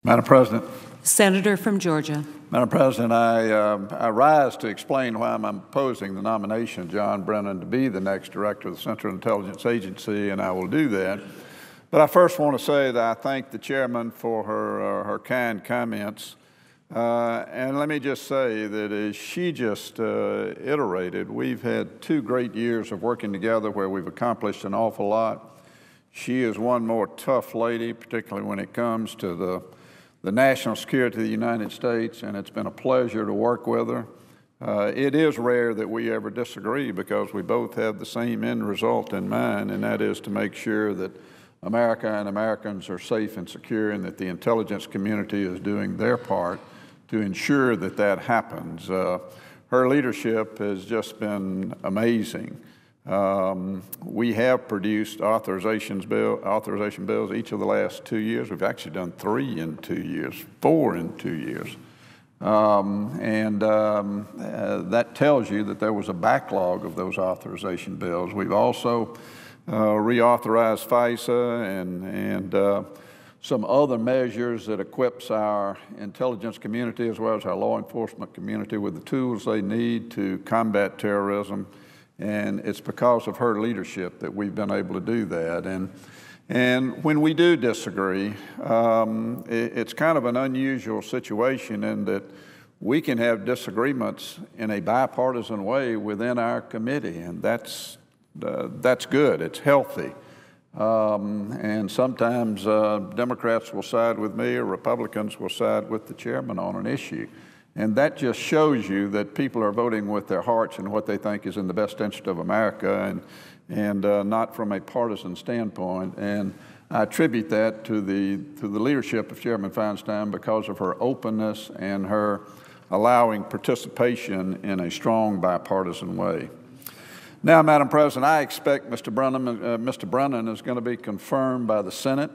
Madam President. Senator from Georgia. Madam President, I rise to explain why I'm opposing the nomination of John Brennan to be the next director of the Central Intelligence Agency, and I will do that. But I first want to say that I thank the chairman for her kind comments. And let me just say that as she just iterated, we've had 2 great years of working together where we've accomplished an awful lot. She is one more tough lady, particularly when it comes to the national security of the United States, and it's been a pleasure to work with her. It is rare that we ever disagree because we both have the same end result in mind, and that is to make sure that America and Americans are safe and secure and that the intelligence community is doing their part to ensure that that happens. Her leadership has just been amazing. We have produced authorization bills each of the last 2 years. We've actually done 3 in 2 years, 4 in 2 years. That tells you that there was a backlog of those authorization bills. We've also reauthorized FISA and some other measures that equips our intelligence community as well as our law enforcement community with the tools they need to combat terrorism. And it's because of her leadership that we've been able to do that. And when we do disagree, it's kind of an unusual situation in that we can have disagreements in a bipartisan way within our committee, and that's good. It's healthy. And sometimes Democrats will side with me or Republicans will side with the chairman on an issue. And that just shows you that people are voting with their hearts and what they think is in the best interest of America and not from a partisan standpoint. And I attribute that to the leadership of Chairman Feinstein because of her openness and her allowing participation in a strong bipartisan way. Now, Madam President, I expect Mr. Brennan is going to be confirmed by the Senate,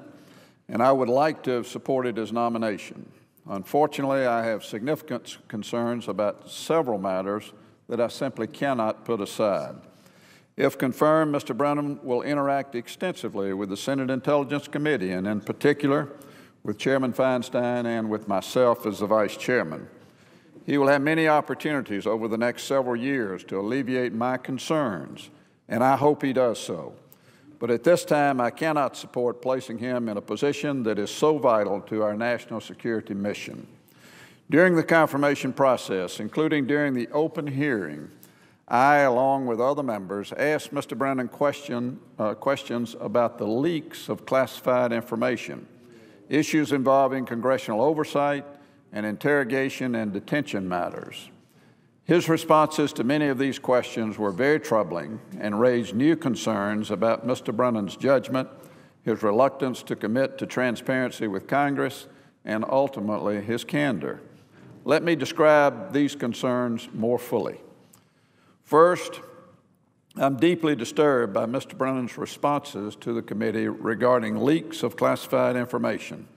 and I would like to have supported his nomination. Unfortunately, I have significant concerns about several matters that I simply cannot put aside. If confirmed, Mr. Brennan will interact extensively with the Senate Intelligence Committee, and in particular with Chairman Feinstein and with myself as the Vice Chairman. He will have many opportunities over the next several years to alleviate my concerns, and I hope he does so. But at this time, I cannot support placing him in a position that is so vital to our national security mission. During the confirmation process, including during the open hearing, I, along with other members, asked Mr. Brennan questions about the leaks of classified information, issues involving congressional oversight, and interrogation and detention matters. His responses to many of these questions were very troubling and raised new concerns about Mr. Brennan's judgment, his reluctance to commit to transparency with Congress, and ultimately his candor. Let me describe these concerns more fully. First, I'm deeply disturbed by Mr. Brennan's responses to the committee regarding leaks of classified information,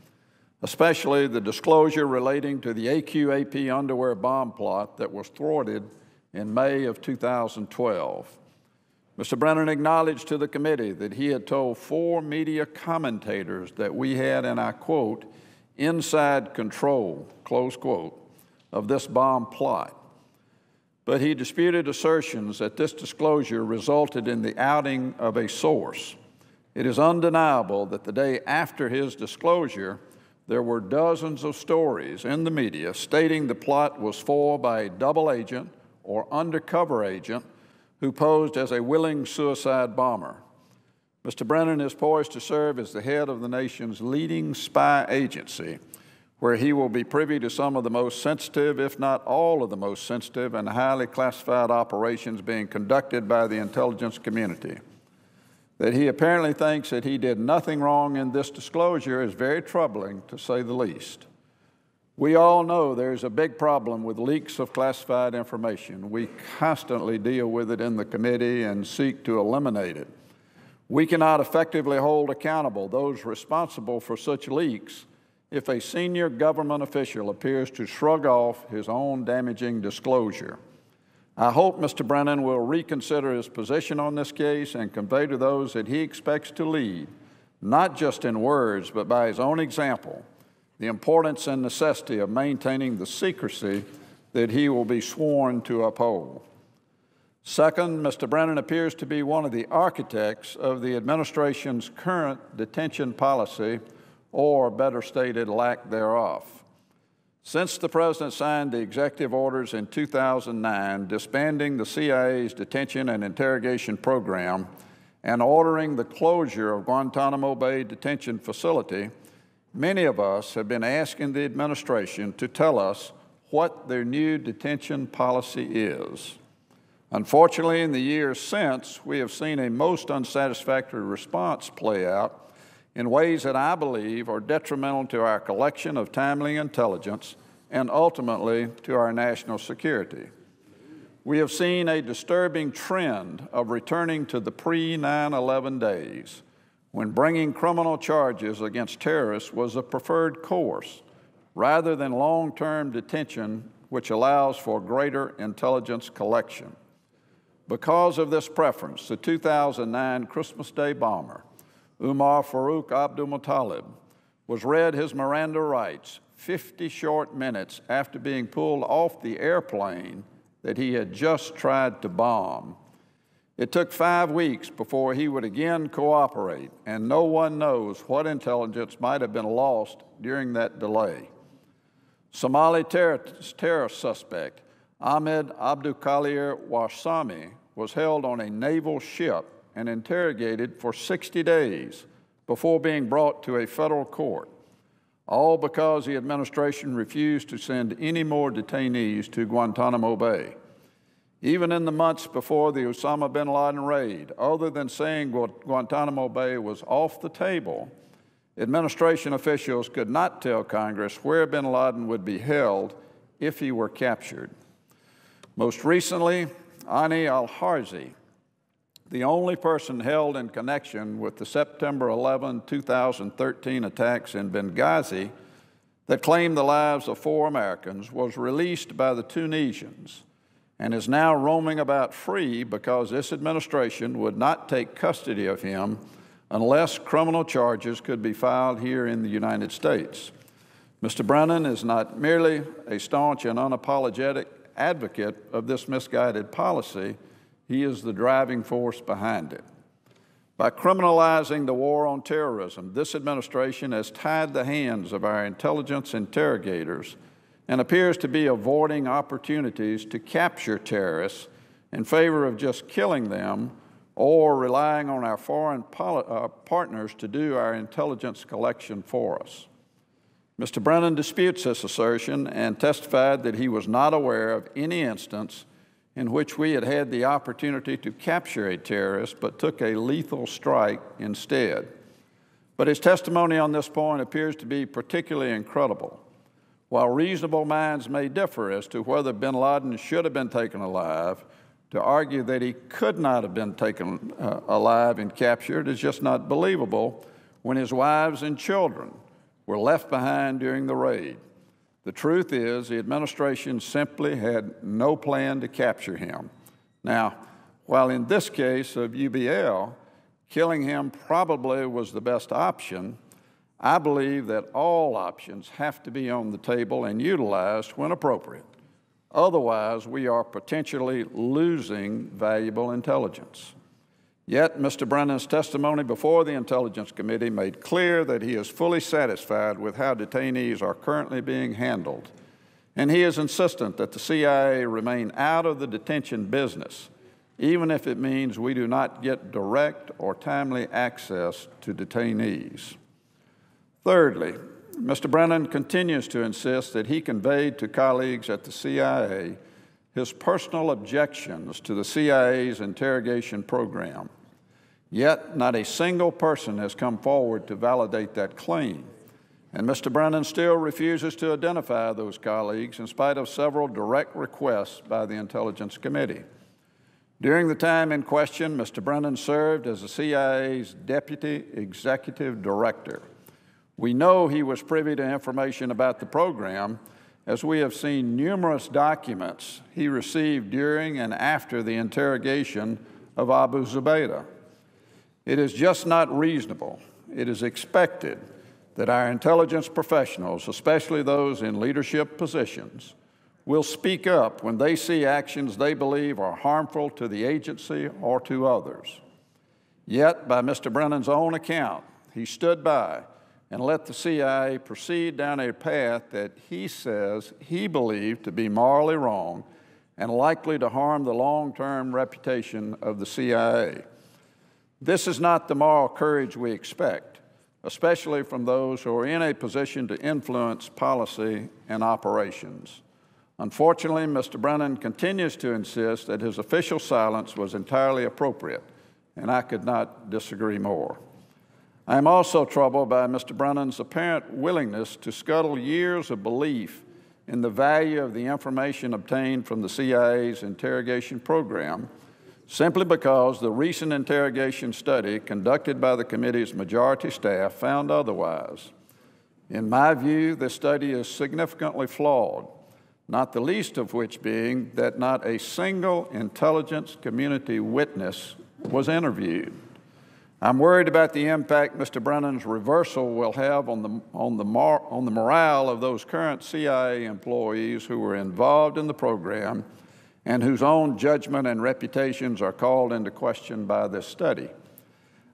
especially the disclosure relating to the AQ-AP underwear bomb plot that was thwarted in May of 2012. Mr. Brennan acknowledged to the committee that he had told 4 media commentators that we had, and I quote, inside control, close quote, of this bomb plot. But he disputed assertions that this disclosure resulted in the outing of a source. It is undeniable that the day after his disclosure, there were dozens of stories in the media stating the plot was foiled by a double agent or undercover agent who posed as a willing suicide bomber. Mr. Brennan is poised to serve as the head of the nation's leading spy agency, where he will be privy to some of the most sensitive, if not all of the most sensitive and highly classified operations being conducted by the intelligence community. That he apparently thinks that he did nothing wrong in this disclosure is very troubling, to say the least. We all know there's a big problem with leaks of classified information. We constantly deal with it in the committee and seek to eliminate it. We cannot effectively hold accountable those responsible for such leaks if a senior government official appears to shrug off his own damaging disclosure. I hope Mr. Brennan will reconsider his position on this case and convey to those that he expects to lead, not just in words, but by his own example, the importance and necessity of maintaining the secrecy that he will be sworn to uphold. Second, Mr. Brennan appears to be one of the architects of the administration's current detention policy, or better stated, lack thereof. Since the President signed the executive orders in 2009 disbanding the CIA's detention and interrogation program and ordering the closure of Guantanamo Bay Detention Facility, many of us have been asking the administration to tell us what their new detention policy is. Unfortunately, in the years since, we have seen a most unsatisfactory response play out in ways that I believe are detrimental to our collection of timely intelligence and ultimately to our national security. We have seen a disturbing trend of returning to the pre-9/11 days, when bringing criminal charges against terrorists was a preferred course, rather than long-term detention, which allows for greater intelligence collection. Because of this preference, the 2009 Christmas Day bomber, Umar Farouk Abdul-Muttalib, was read his Miranda rights 50 short minutes after being pulled off the airplane that he had just tried to bomb. It took 5 weeks before he would again cooperate, and no one knows what intelligence might have been lost during that delay. Somali terror suspect Ahmed Abdulkadir Warsame was held on a naval ship and interrogated for 60 days before being brought to a federal court, all because the administration refused to send any more detainees to Guantanamo Bay. Even in the months before the Osama bin Laden raid, other than saying Guantanamo Bay was off the table, administration officials could not tell Congress where bin Laden would be held if he were captured. Most recently, Ani al-Harzi, the only person held in connection with the September 11, 2013 attacks in Benghazi that claimed the lives of 4 Americans, was released by the Tunisians and is now roaming about free because this administration would not take custody of him unless criminal charges could be filed here in the United States. Mr. Brennan is not merely a staunch and unapologetic advocate of this misguided policy, he is the driving force behind it. By criminalizing the war on terrorism, this administration has tied the hands of our intelligence interrogators and appears to be avoiding opportunities to capture terrorists in favor of just killing them or relying on our foreign partners to do our intelligence collection for us. Mr. Brennan disputes this assertion and testified that he was not aware of any instance in which we had the opportunity to capture a terrorist but took a lethal strike instead. But his testimony on this point appears to be particularly incredible. While reasonable minds may differ as to whether bin Laden should have been taken alive, to argue that he could not have been taken alive and captured is just not believable when his wives and children were left behind during the raid. The truth is, the administration simply had no plan to capture him. Now, while in this case of UBL, killing him probably was the best option, I believe that all options have to be on the table and utilized when appropriate. Otherwise, we are potentially losing valuable intelligence. Yet, Mr. Brennan's testimony before the Intelligence Committee made clear that he is fully satisfied with how detainees are currently being handled, and he is insistent that the CIA remain out of the detention business, even if it means we do not get direct or timely access to detainees. Thirdly, Mr. Brennan continues to insist that he conveyed to colleagues at the CIA his personal objections to the CIA's interrogation program. Yet, not a single person has come forward to validate that claim, and Mr. Brennan still refuses to identify those colleagues in spite of several direct requests by the Intelligence Committee. During the time in question, Mr. Brennan served as the CIA's Deputy Executive Director. We know he was privy to information about the program, as we have seen numerous documents he received during and after the interrogation of Abu Zubaydah. It is just not reasonable, it is expected, that our intelligence professionals, especially those in leadership positions, will speak up when they see actions they believe are harmful to the agency or to others. Yet, by Mr. Brennan's own account, he stood by and let the CIA proceed down a path that he says he believed to be morally wrong and likely to harm the long-term reputation of the CIA. This is not the moral courage we expect, especially from those who are in a position to influence policy and operations. Unfortunately, Mr. Brennan continues to insist that his official silence was entirely appropriate, and I could not disagree more. I am also troubled by Mr. Brennan's apparent willingness to scuttle years of belief in the value of the information obtained from the CIA's interrogation program, simply because the recent interrogation study conducted by the committee's majority staff found otherwise. In my view, this study is significantly flawed, not the least of which being that not a single intelligence community witness was interviewed. I'm worried about the impact Mr. Brennan's reversal will have on the morale of those current CIA employees who were involved in the program and whose own judgment and reputations are called into question by this study.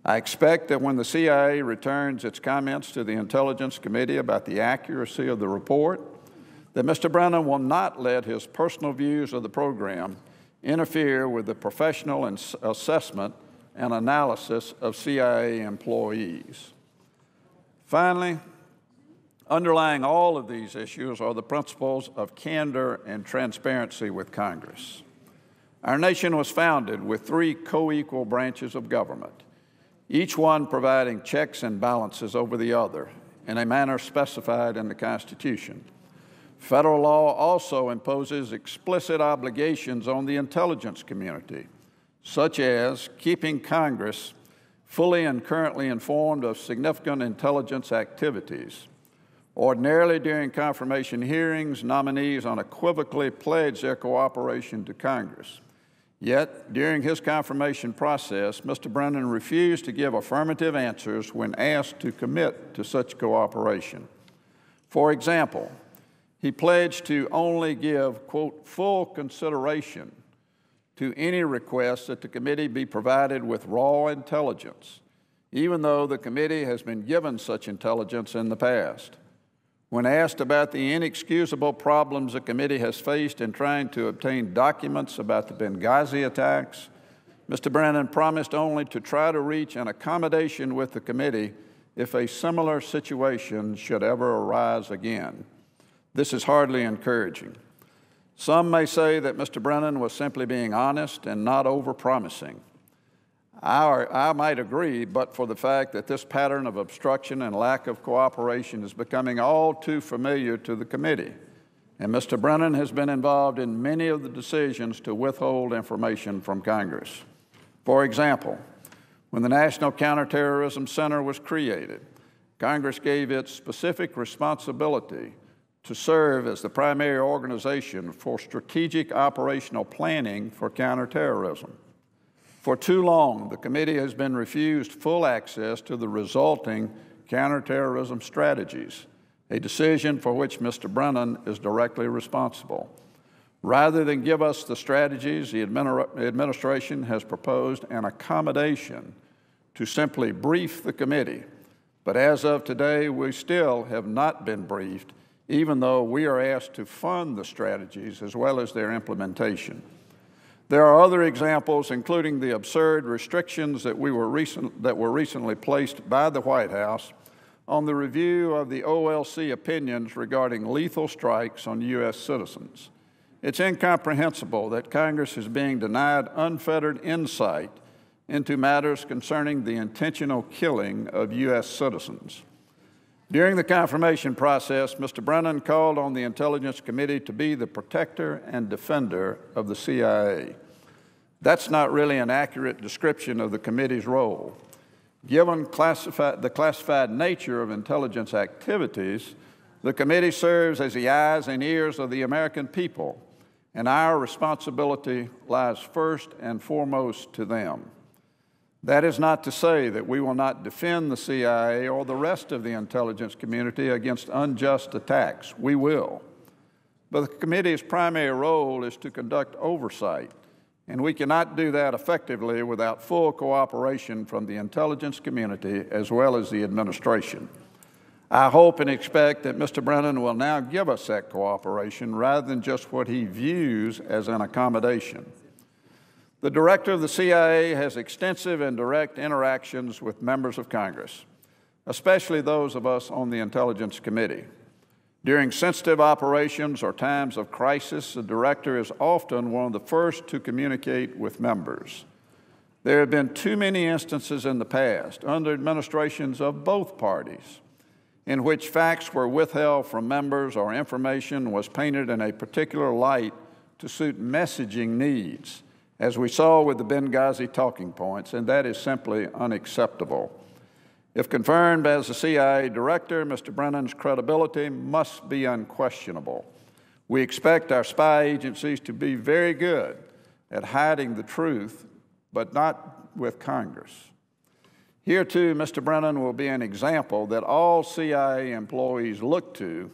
I expect that when the CIA returns its comments to the Intelligence Committee about the accuracy of the report, that Mr. Brennan will not let his personal views of the program interfere with the professional assessment and analysis of CIA employees. Finally, underlying all of these issues are the principles of candor and transparency with Congress. Our nation was founded with three co-equal branches of government, each one providing checks and balances over the other in a manner specified in the Constitution. Federal law also imposes explicit obligations on the intelligence community, such as keeping Congress fully and currently informed of significant intelligence activities. Ordinarily, during confirmation hearings, nominees unequivocally pledge their cooperation to Congress. Yet, during his confirmation process, Mr. Brennan refused to give affirmative answers when asked to commit to such cooperation. For example, he pledged to only give, quote, full consideration to any request that the committee be provided with raw intelligence, even though the committee has been given such intelligence in the past. When asked about the inexcusable problems the committee has faced in trying to obtain documents about the Benghazi attacks, Mr. Brennan promised only to try to reach an accommodation with the committee if a similar situation should ever arise again. This is hardly encouraging. Some may say that Mr. Brennan was simply being honest and not over-promising. I might agree, but for the fact that this pattern of obstruction and lack of cooperation is becoming all too familiar to the committee, and Mr. Brennan has been involved in many of the decisions to withhold information from Congress. For example, when the National Counterterrorism Center was created, Congress gave it specific responsibility to serve as the primary organization for strategic operational planning for counterterrorism. For too long, the committee has been refused full access to the resulting counterterrorism strategies, a decision for which Mr. Brennan is directly responsible. Rather than give us the strategies, the administration has proposed an accommodation to simply brief the committee. But as of today, we still have not been briefed, even though we are asked to fund the strategies as well as their implementation. There are other examples, including the absurd restrictions that were recently placed by the White House on the review of the OLC opinions regarding lethal strikes on U.S. citizens. It's incomprehensible that Congress is being denied unfettered insight into matters concerning the intentional killing of U.S. citizens. During the confirmation process, Mr. Brennan called on the Intelligence Committee to be the protector and defender of the CIA. That's not really an accurate description of the committee's role. Given the classified nature of intelligence activities, the committee serves as the eyes and ears of the American people, and our responsibility lies first and foremost to them. That is not to say that we will not defend the CIA or the rest of the intelligence community against unjust attacks. We will. But the committee's primary role is to conduct oversight, and we cannot do that effectively without full cooperation from the intelligence community as well as the administration. I hope and expect that Mr. Brennan will now give us that cooperation rather than just what he views as an accommodation. The director of the CIA has extensive and direct interactions with members of Congress, especially those of us on the Intelligence Committee. During sensitive operations or times of crisis, the director is often one of the first to communicate with members. There have been too many instances in the past, under administrations of both parties, in which facts were withheld from members or information was painted in a particular light to suit messaging needs, as we saw with the Benghazi talking points, and that is simply unacceptable. If confirmed as the CIA director, Mr. Brennan's credibility must be unquestionable. We expect our spy agencies to be very good at hiding the truth, but not with Congress. Here, too, Mr. Brennan will be an example that all CIA employees look to,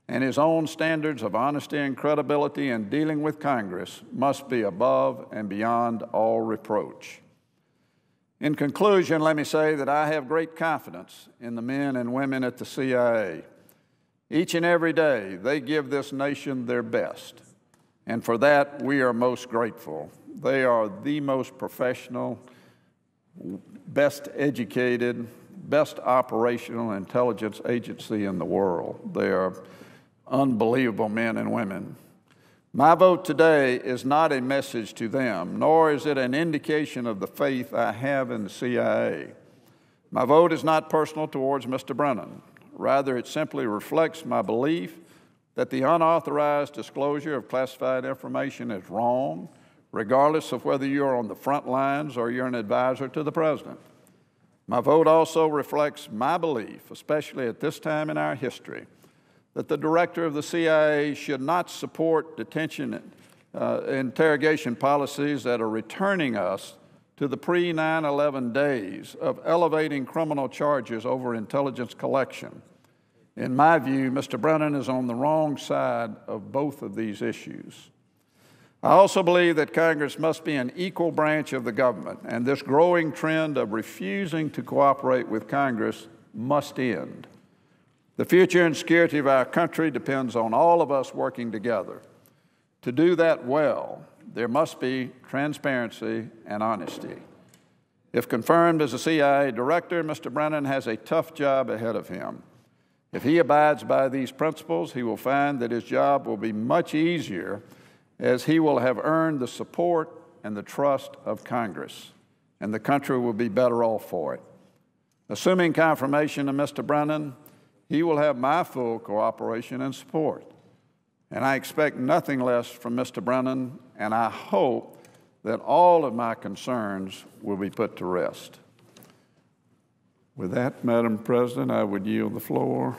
and his own standards of honesty and credibility in dealing with Congress must be above and beyond all reproach. In conclusion, let me say that I have great confidence in the men and women at the CIA. Each and every day, they give this nation their best, and for that, we are most grateful. They are the most professional, best educated, best operational intelligence agency in the world. They are unbelievable men and women. My vote today is not a message to them, nor is it an indication of the faith I have in the CIA. My vote is not personal towards Mr. Brennan. Rather, it simply reflects my belief that the unauthorized disclosure of classified information is wrong, regardless of whether you're on the front lines or you're an advisor to the president. My vote also reflects my belief, especially at this time in our history, that the director of the CIA should not support detention interrogation policies that are returning us to the pre-9/11 days of elevating criminal charges over intelligence collection. In my view, Mr. Brennan is on the wrong side of both of these issues. I also believe that Congress must be an equal branch of the government, and this growing trend of refusing to cooperate with Congress must end. The future and security of our country depends on all of us working together. To do that well, there must be transparency and honesty. If confirmed as a CIA director, Mr. Brennan has a tough job ahead of him. If he abides by these principles, he will find that his job will be much easier, as he will have earned the support and the trust of Congress, and the country will be better off for it. Assuming confirmation of Mr. Brennan, he will have my full cooperation and support. And I expect nothing less from Mr. Brennan, and I hope that all of my concerns will be put to rest. With that, Madam President, I would yield the floor